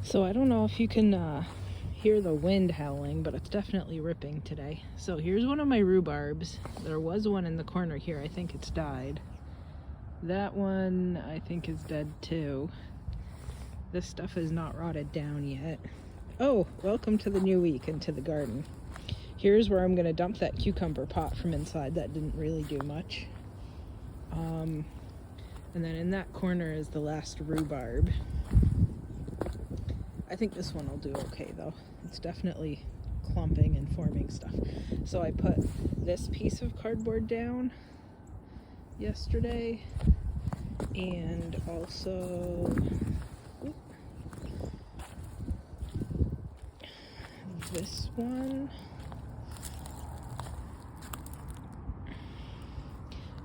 So I don't know if you can hear the wind howling, but it's definitely ripping today. So here's one of my rhubarbs. There was one in the corner here. I think it's died. That one I think is dead too. This stuff is not rotted down yet. Oh, welcome to the new week and to the garden. Here's where I'm going to dump that cucumber pot from inside. That didn't really do much. And then in that corner is the last rhubarb. I think this one will do okay though. It's definitely clumping and forming stuff. So I put this piece of cardboard down yesterday, and also this one.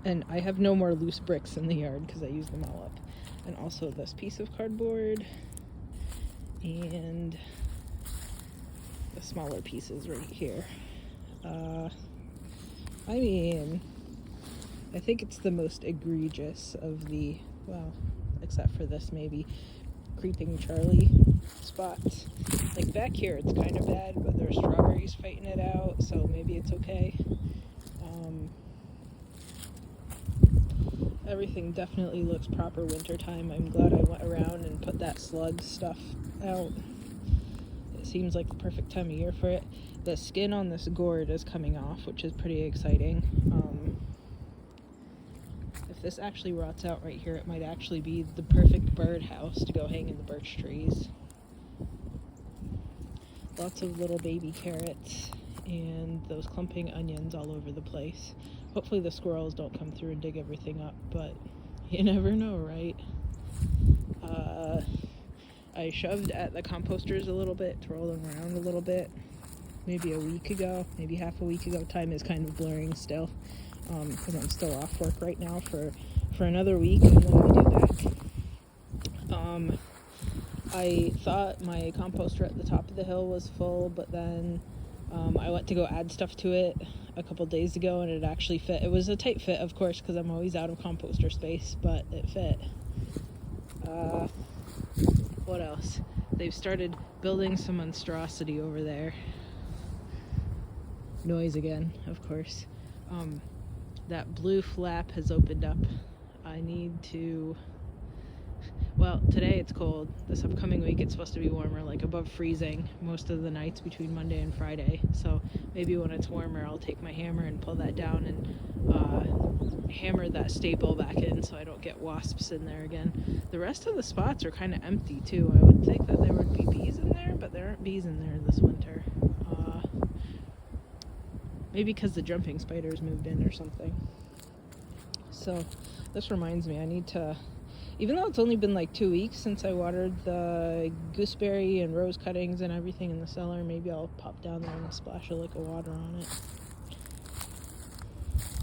And I have no more loose bricks in the yard because I used them all up. And also this piece of cardboard and the smaller pieces right here. I mean, I think it's the most egregious of the, well, except for this maybe, creeping Charlie spots. Like back here it's kind of bad, but there's strawberries fighting it out, so maybe it's okay. Everything definitely looks proper wintertime. I'm glad I went around and put that slug stuff out. It seems like the perfect time of year for it. The skin on this gourd is coming off, which is pretty exciting. If this actually rots out right here, it might actually be the perfect bird house to go hang in the birch trees. Lots of little baby carrots and those clumping onions all over the place. Hopefully the squirrels don't come through and dig everything up, but you never know, right? I shoved at the composters a little bit to roll them around a little bit, maybe a week ago, maybe half a week ago. Time is kind of blurring still, because I'm still off work right now for another week, and then I'll be back. I thought my composter at the top of the hill was full, but then I went to go add stuff to it a couple days ago, and it actually fit. It was a tight fit, of course, because I'm always out of composter space, but it fit. What else? They've started building some monstrosity over there. Noise again, of course. That blue flap has opened up. I need to... Well, today it's cold. This upcoming week it's supposed to be warmer, like above freezing most of the nights between Monday and Friday. So maybe when it's warmer I'll take my hammer and pull that down and hammer that staple back in so I don't get wasps in there again. The rest of the spots are kind of empty too. I would think that there would be bees in there, but there aren't bees in there this winter. Maybe because the jumping spiders moved in or something. So this reminds me, I need to... Even though it's only been like 2 weeks since I watered the gooseberry and rose cuttings and everything in the cellar, maybe I'll pop down there and splash a lick of water on it.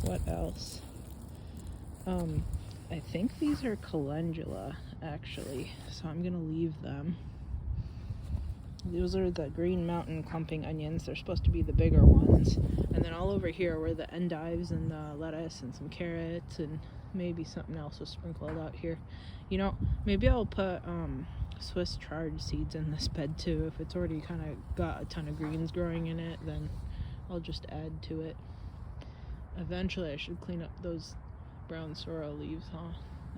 What else? I think these are calendula, actually, so I'm gonna leave them. Those are the Green Mountain clumping onions. They're supposed to be the bigger ones. And then all over here were the endives and the lettuce and some carrots, and maybe something else was sprinkled out here. You know, maybe I'll put Swiss chard seeds in this bed too. If it's already kind of got a ton of greens growing in it, then I'll just add to it. Eventually I should clean up those brown sorrel leaves,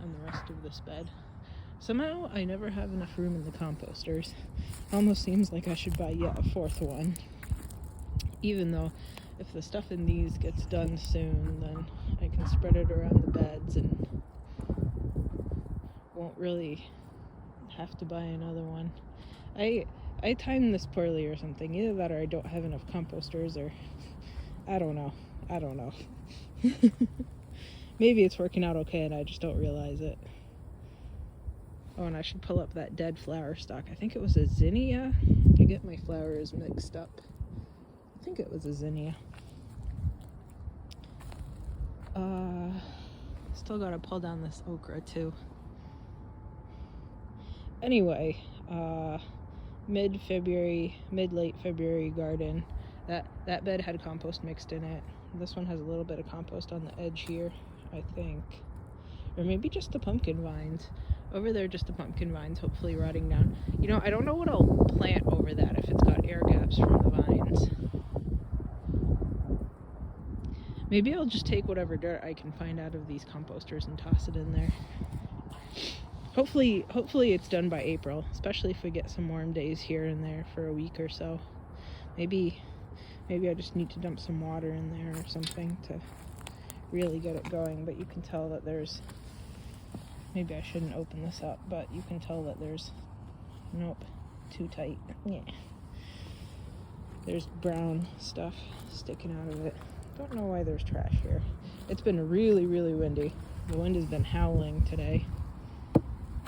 and the rest of this bed. Somehow I never have enough room in the composters. Almost seems like I should buy yet a fourth one. Even though if the stuff in these gets done soon, then I can spread it around the beds and won't really have to buy another one. I timed this poorly or something. Either that or I don't have enough composters, or I don't know. Maybe it's working out okay and I just don't realize it. Oh, and I should pull up that dead flower stalk. I think it was a zinnia. I get my flowers mixed up. I think it was a zinnia. Still gotta pull down this okra too. Anyway, mid-late February garden. That bed had compost mixed in it. This one has a little bit of compost on the edge here, I think. Or maybe just the pumpkin vines. Over there, just the pumpkin vines, hopefully rotting down. You know, I don't know what I'll plant over that if it's got air gaps from the vines. Maybe I'll just take whatever dirt I can find out of these composters and toss it in there. Hopefully it's done by April, especially if we get some warm days here and there for a week or so. Maybe I just need to dump some water in there or something to really get it going. But you can tell that there's, maybe I shouldn't open this up, but you can tell that there's, nope, too tight. Yeah. There's brown stuff sticking out of it. Don't know why there's trash here. It's been really, really windy. The wind has been howling today.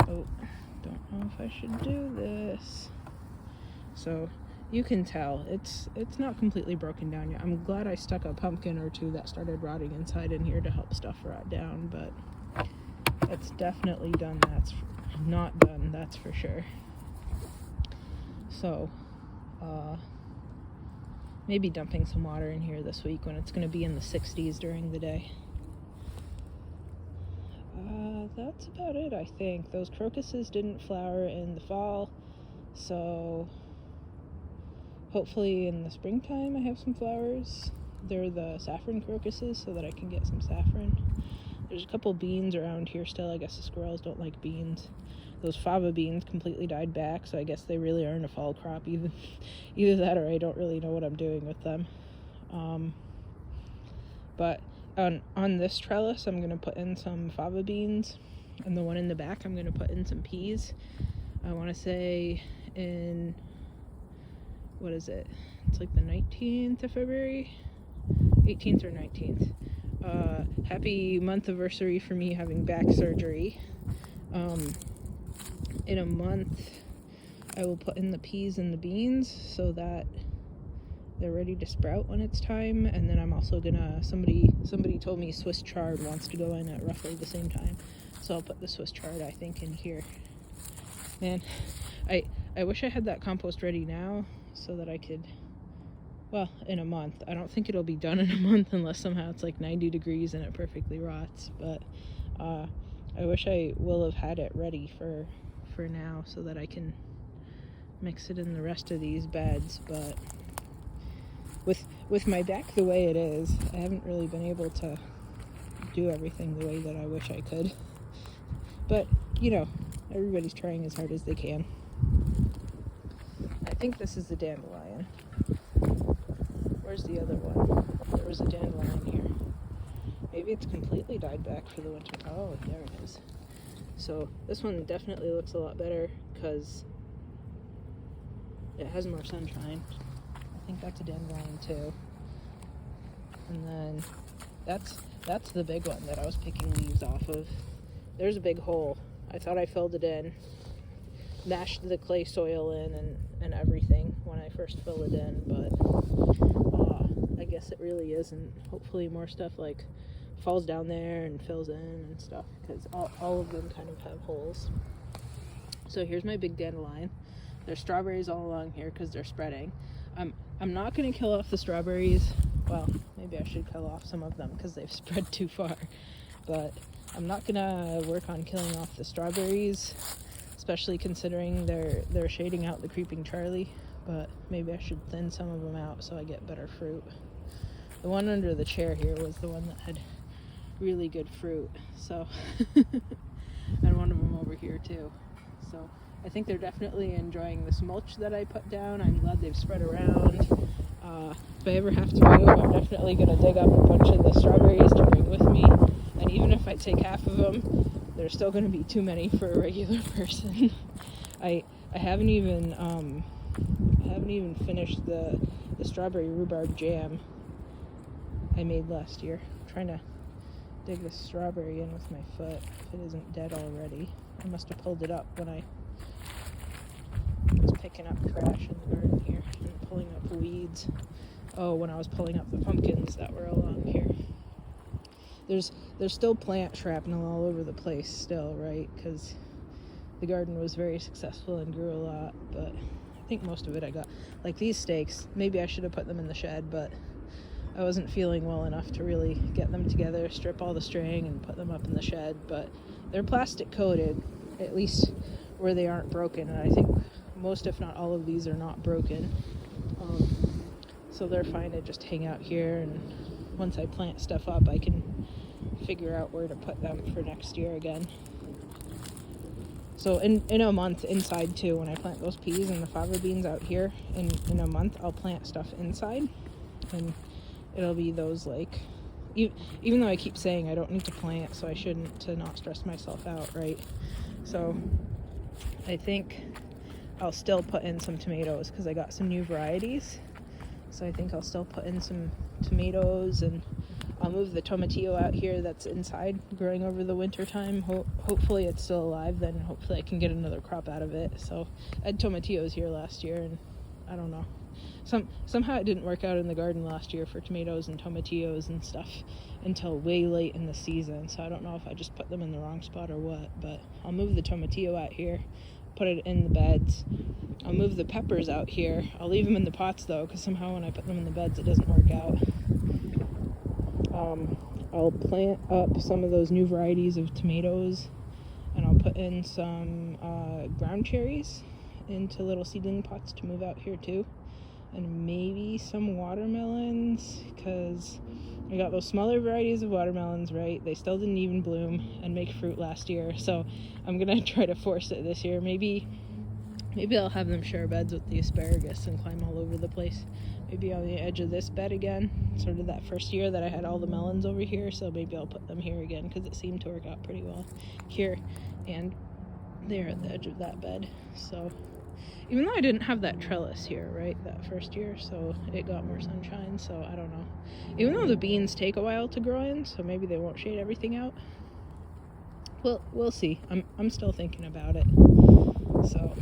Oh, don't know if I should do this. So you can tell it's not completely broken down yet. I'm glad I stuck a pumpkin or two that started rotting inside in here to help stuff rot down, but it's definitely done. That's not done, that's for sure. So maybe dumping some water in here this week when it's going to be in the 60s during the day. That's about it, I think. Those crocuses didn't flower in the fall, so hopefully in the springtime I have some flowers. They're the saffron crocuses, so that I can get some saffron. There's a couple beans around here still. I guess the squirrels don't like beans. Those fava beans completely died back, so I guess they really aren't a fall crop. Either that or I don't really know what I'm doing with them. But on this trellis, I'm going to put in some fava beans, and the one in the back, I'm going to put in some peas. I want to say in, what is it? It's like the 19th of February? 18th or 19th. Happy month anniversary for me having back surgery. In a month, I will put in the peas and the beans so that they're ready to sprout when it's time. And then I'm also gonna, somebody told me Swiss chard wants to go in at roughly the same time, so I'll put the Swiss chard, I think, in here. Man, I wish I had that compost ready now so that I could, well, in a month. I don't think it'll be done in a month unless somehow it's like 90 degrees and it perfectly rots, but I wish I will have had it ready for now so that I can mix it in the rest of these beds. But with my back the way it is, I haven't really been able to do everything the way that I wish I could. But, you know, everybody's trying as hard as they can. I think this is the dandelion. Where's the other one? There was a dandelion here. Maybe it's completely died back for the winter. Oh, there it is. So this one definitely looks a lot better because it has more sunshine. I think that's a dandelion too. And then that's the big one that I was picking leaves off of. There's a big hole. I thought I filled it in, mashed the clay soil in and everything when I first filled it in, but I guess it really isn't. Hopefully more stuff like falls down there and fills in and stuff, because all of them kind of have holes. So here's my big dandelion. There's strawberries all along here because they're spreading. I'm not going to kill off the strawberries. Well, maybe I should kill off some of them because they've spread too far, but I'm not going to work on killing off the strawberries, especially considering they're shading out the creeping Charlie, but maybe I should thin some of them out so I get better fruit. The one under the chair here was the one that had really good fruit, so and one of them over here too. So I think they're definitely enjoying this mulch that I put down. I'm glad they've spread around. If I ever have to move, I'm definitely going to dig up a bunch of the strawberries to bring with me, and even if I take half of them, there's still going to be too many for a regular person. I haven't even finished the strawberry rhubarb jam I made last year. I'm trying to dig this strawberry in with my foot if it isn't dead already. I must have pulled it up when I was picking up trash in the garden here and pulling up weeds. Oh, when I was pulling up the pumpkins that were along here. There's still plant shrapnel all over the place still, right? Because the garden was very successful and grew a lot, but I think most of it I got. Like these stakes, maybe I should have put them in the shed, but I wasn't feeling well enough to really get them together, strip all the string and put them up in the shed, but they're plastic coated, at least where they aren't broken. And I think most, if not all of these are not broken. So they're fine to just hang out here, and once I plant stuff up, I can figure out where to put them for next year again. So in a month inside too, when I plant those peas and the fava beans out here, in a month I'll plant stuff inside, and it'll be those, like, even though I keep saying I don't need to plant, so I shouldn't, to not stress myself out, right? So I think I'll still put in some tomatoes because I got some new varieties. So I think I'll still put in some tomatoes, and I'll move the tomatillo out here that's inside, growing over the winter time. Hopefully it's still alive then, and hopefully I can get another crop out of it. So I had tomatillos here last year, and I don't know. Somehow it didn't work out in the garden last year for tomatoes and tomatillos and stuff until way late in the season. So I don't know if I just put them in the wrong spot or what, but I'll move the tomatillo out here, put it in the beds. I'll move the peppers out here. I'll leave them in the pots though, because somehow when I put them in the beds it doesn't work out. I'll plant up some of those new varieties of tomatoes, and I'll put in some ground cherries into little seedling pots to move out here too, and maybe some watermelons, because I got those smaller varieties of watermelons, right? They still didn't even bloom and make fruit last year, so I'm gonna try to force it this year. Maybe I'll have them share beds with the asparagus and climb all over the place. Maybe on the edge of this bed again, sort of that first year that I had all the melons over here, so maybe I'll put them here again, because it seemed to work out pretty well here and there at the edge of that bed. So even though I didn't have that trellis here, right, that first year, so it got more sunshine, so I don't know. Even though the beans take a while to grow in, so maybe they won't shade everything out. Well, we'll see. I'm still thinking about it. So,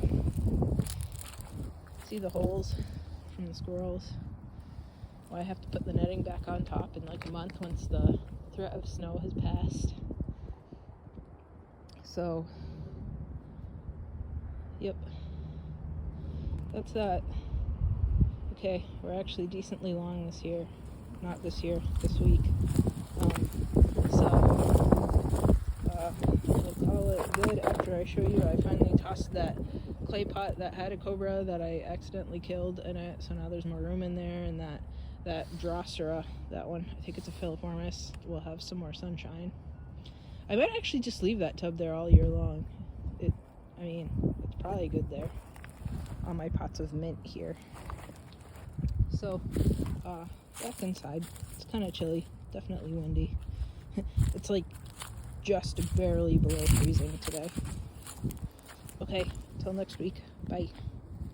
see the holes from the squirrels? Well, I have to put the netting back on top in like a month once the threat of snow has passed. So, yep. That's that. Okay, we're actually decently long this year. Not this year, this week. We'll call it good after I show you. I finally tossed that clay pot that had a cobra that I accidentally killed in it, so now there's more room in there, and that Drosera, that one, I think it's a Philiformis, will have some more sunshine. I might actually just leave that tub there all year long. It's probably good there. On my pots of mint here. So, back inside. It's kind of chilly, definitely windy. It's like just barely below freezing today. Okay, till next week. Bye.